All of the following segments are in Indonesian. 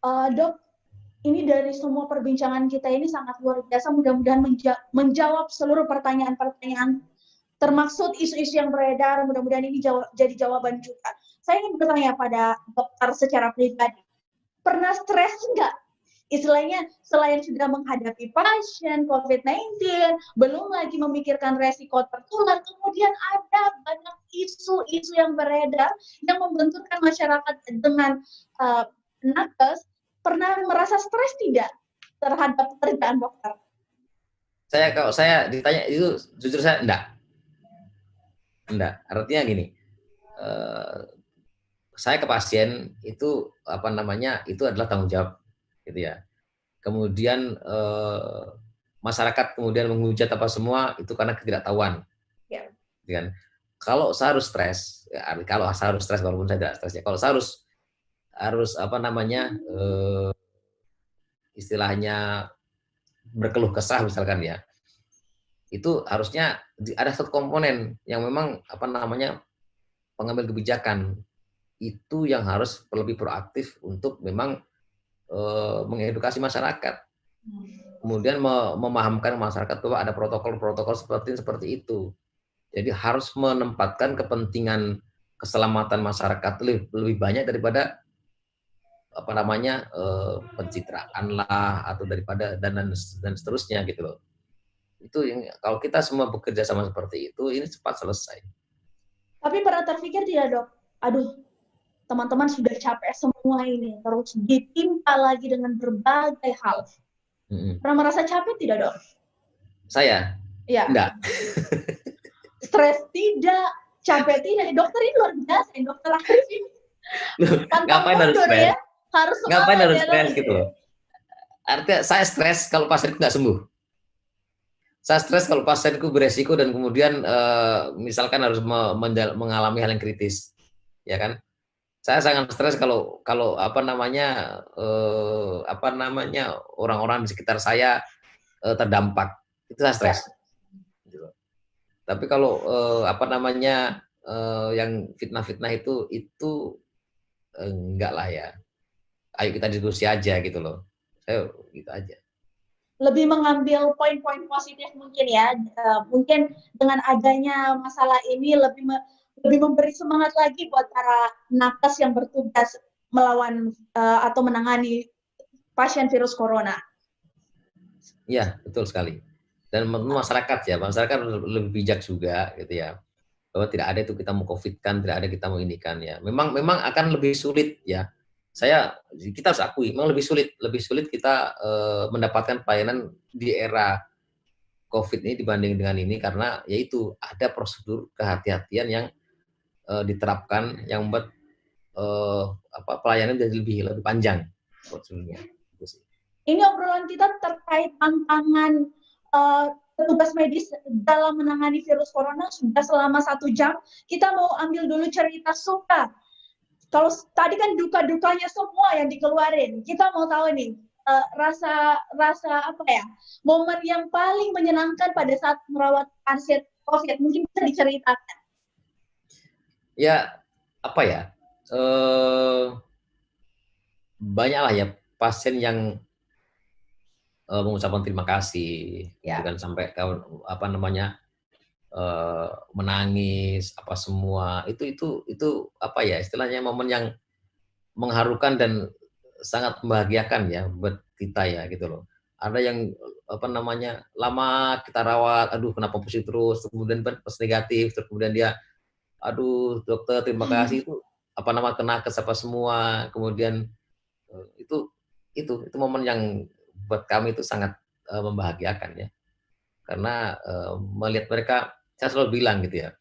Dok, ini dari semua perbincangan kita ini sangat luar biasa. Mudah-mudahan menjawab seluruh pertanyaan-pertanyaan, termasuk isu-isu yang beredar. Mudah-mudahan ini jadi jawaban juga. Saya ingin bertanya pada dokter secara pribadi. Pernah stres nggak? Istilahnya, selain sudah menghadapi pasien COVID-19, belum lagi memikirkan resiko tertular, kemudian ada banyak isu-isu yang beredar yang membenturkan masyarakat dengan nakes. Pernah merasa stres tidak terhadap pekerjaan dokter? Kalau saya ditanya itu, jujur saya enggak. Artinya gini, saya ke pasien itu itu adalah tanggung jawab, gitu ya. Kemudian masyarakat kemudian menghujat apa semua itu karena ketidaktahuan, ya. Kan? Kalau saya harus stres, walaupun saya tidak stres ya. Kalau saya harus istilahnya berkeluh kesah misalkan ya, itu harusnya ada satu komponen yang memang pengambil kebijakan itu yang harus lebih proaktif untuk memang mengedukasi masyarakat, kemudian memahamkan masyarakat bahwa ada protokol-protokol seperti itu. Jadi harus menempatkan kepentingan keselamatan masyarakat lebih banyak daripada pencitraan lah, atau daripada dan seterusnya gitu loh. Itu yang kalau kita semua bekerja sama seperti itu, ini cepat selesai. Tapi pernah terpikir tidak, Dok? Aduh, teman-teman sudah capek semua ini, terus ditimpa lagi dengan berbagai hal. Pernah merasa capek tidak, Dok? Saya? Ya. Enggak. Stres tidak, capek tidak. Dokter ini luar biasa, dokter Arif ini. Ngapain harus stres? Ya? Harus ngapain harus stres gitu loh? Artinya saya stres kalau pasienku nggak sembuh. Saya stres kalau pasienku beresiko dan kemudian misalkan harus mengalami hal yang kritis, ya kan? Saya sangat stres kalau orang-orang di sekitar saya terdampak, itu saya stres. Ya. Tapi kalau yang fitnah-fitnah itu enggak lah ya. Ayo kita diskusi aja gitu loh. Saya gitu aja. Lebih mengambil poin-poin positif mungkin ya. Mungkin dengan adanya masalah ini lebih memberi semangat lagi buat para nakes yang bertugas melawan atau menangani pasien virus corona. Iya, betul sekali. Dan masyarakat lebih bijak juga gitu ya. Bahwa tidak ada itu kita mau COVID-kan, tidak ada kita mau inikan ya. Memang akan lebih sulit ya. Kita harus akui memang lebih sulit kita mendapatkan pelayanan di era COVID ini dibanding dengan ini, karena yaitu ada prosedur kehati-hatian yang diterapkan yang membuat pelayanan jadi lebih panjang prosedurnya. Ini obrolan kita terkait tantangan petugas medis dalam menangani virus corona sudah selama 1 jam. Kita mau ambil dulu cerita suka. Kalau tadi kan duka-dukanya semua yang dikeluarin, kita mau tahu nih rasa momen yang paling menyenangkan pada saat merawat pasien COVID, mungkin bisa diceritakan. Ya banyaklah ya pasien yang mengucapkan terima kasih, ya. Bukan sampai menangis apa semua itu istilahnya momen yang mengharukan dan sangat membahagiakan ya buat kita ya gitu loh. Ada yang lama kita rawat, aduh kenapa pusing terus, kemudian pas negatif, terus kemudian dia aduh dokter terima kasih, itu kena kesapa semua, kemudian itu momen yang buat kami itu sangat membahagiakan ya, karena melihat mereka, saya selalu bilang gitu ya,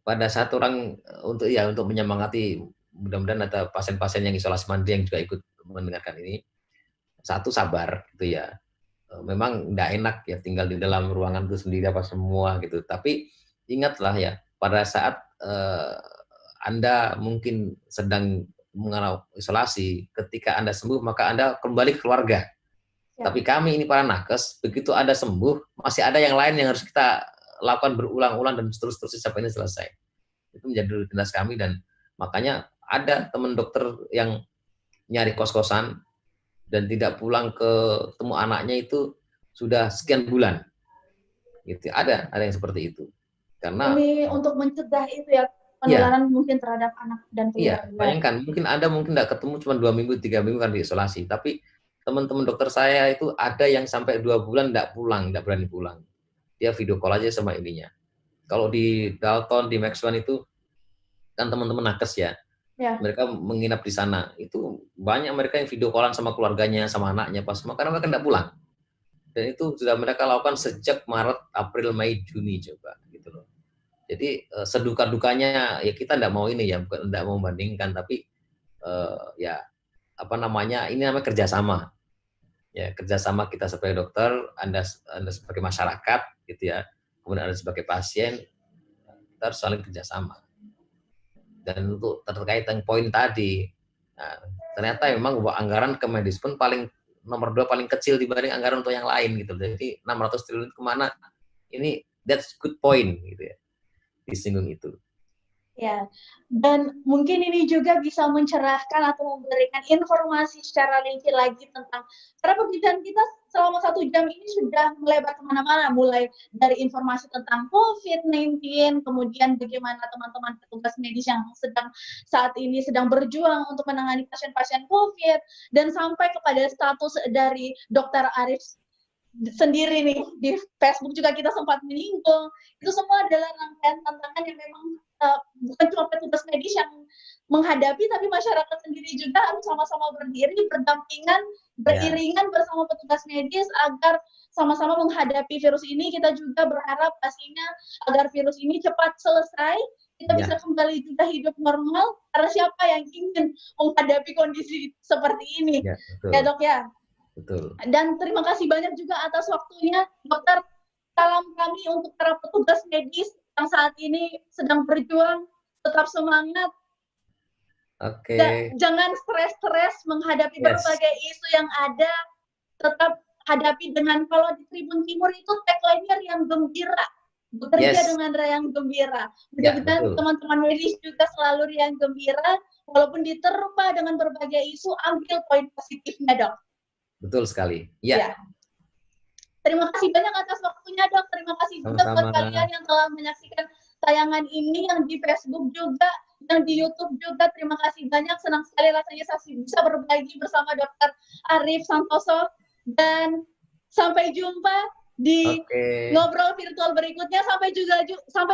pada saat orang untuk menyemangati, mudah-mudahan ada pasien-pasien yang isolasi mandiri yang juga ikut mendengarkan ini, satu sabar gitu ya, memang nggak enak ya tinggal di dalam ruangan itu sendiri apa semua gitu, tapi ingatlah ya pada saat Anda mungkin sedang mengalami isolasi, ketika Anda sembuh maka Anda kembali ke keluarga. Ya. Tapi kami ini para nakes, begitu Anda sembuh, masih ada yang lain yang harus kita lakukan berulang-ulang dan seterusnya sampai ini selesai. Itu menjadi rutinitas kami, dan makanya ada teman dokter yang nyari kos-kosan dan tidak pulang ke temu anaknya itu sudah sekian bulan. Gitu. Ada yang seperti itu. Karena demi untuk mencegah itu ya, iya, penularan mungkin terhadap anak dan iya, keluarga. bayangkan mungkin Anda mungkin nggak ketemu cuma 2 minggu, 3 minggu kan diisolasi, tapi teman-teman dokter saya itu ada yang sampai 2 bulan nggak pulang, nggak berani pulang. Dia video call aja sama ininya. Kalau di Dalton, di Max One itu kan teman-teman nakes ya, Ya. mereka menginap di sana. Itu banyak mereka yang video callan sama keluarganya, sama anaknya pas semua karena mereka nggak pulang. Dan itu sudah mereka lakukan sejak Maret, April, Mei, Juni coba gitu loh. Jadi seduka dukanya ya kita nggak mau ini ya, bukan nggak mau membandingkan, tapi ya apa namanya, ini namanya kerjasama. Ya kerjasama kita sebagai dokter, Anda sebagai masyarakat gitu ya, kemudian Anda sebagai pasien, kita harus saling kerjasama. Dan untuk terkait dengan poin tadi, nah, ternyata memang anggaran ke medis pun nomor 2 paling kecil dibanding anggaran untuk yang lain gitu. Jadi 600 triliun kemana? Ini that's good point gitu ya, disinggung itu. Ya, dan mungkin ini juga bisa mencerahkan atau memberikan informasi secara rinci lagi tentang, karena perbincangan kita selama 1 jam ini sudah melebar kemana-mana, mulai dari informasi tentang COVID-19, kemudian bagaimana teman-teman petugas medis yang saat ini sedang berjuang untuk menangani pasien-pasien COVID, dan sampai kepada status dari Dr. Arief sendiri nih, di Facebook juga kita sempat menyinggung. Itu semua adalah rangkaian tantangan yang memang bukan cuma petugas medis yang menghadapi, tapi masyarakat sendiri juga harus sama-sama berdiri, berdampingan, beriringan bersama petugas medis agar sama-sama menghadapi virus ini. Kita juga berharap pastinya agar virus ini cepat selesai, kita bisa kembali juga hidup normal, karena siapa yang ingin menghadapi kondisi seperti ini. Ya dok ya. Betul. Dan terima kasih banyak juga atas waktunya, dokter. Salam kami untuk para petugas medis yang saat ini sedang berjuang, tetap semangat. Oke. Jangan stres-stres menghadapi berbagai isu yang ada, tetap hadapi dengan, kalau di Tribun Timur itu tagline-nya riang gembira, bekerja dengan riang gembira. Mudah-mudahan teman-teman medis juga selalu riang gembira, walaupun diterpa dengan berbagai isu, ambil poin positifnya dok. Betul sekali. Ya. Terima kasih banyak atas waktunya dok. Terima kasih juga buat kalian yang telah menyaksikan tayangan ini, yang di Facebook juga, yang di YouTube juga. Terima kasih banyak. Senang sekali rasanya saya bisa berbagi bersama Dr. Arief Santoso. Dan sampai jumpa di ngobrol virtual berikutnya. Sampai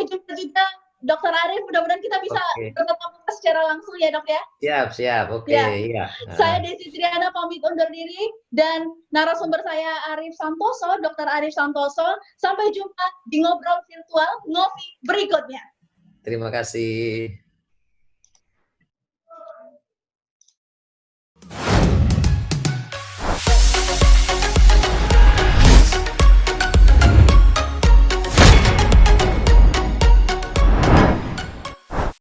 jumpa juga Dr. Arief. Mudah-mudahan kita bisa bertatap muka secara langsung ya dok ya. Siap. Oke. Iya. Saya Desi Triana pamit undur diri, dan narasumber saya Arief Santoso, Dr. Arief Santoso. Sampai jumpa di ngobrol virtual ngopi berikutnya. Terima kasih.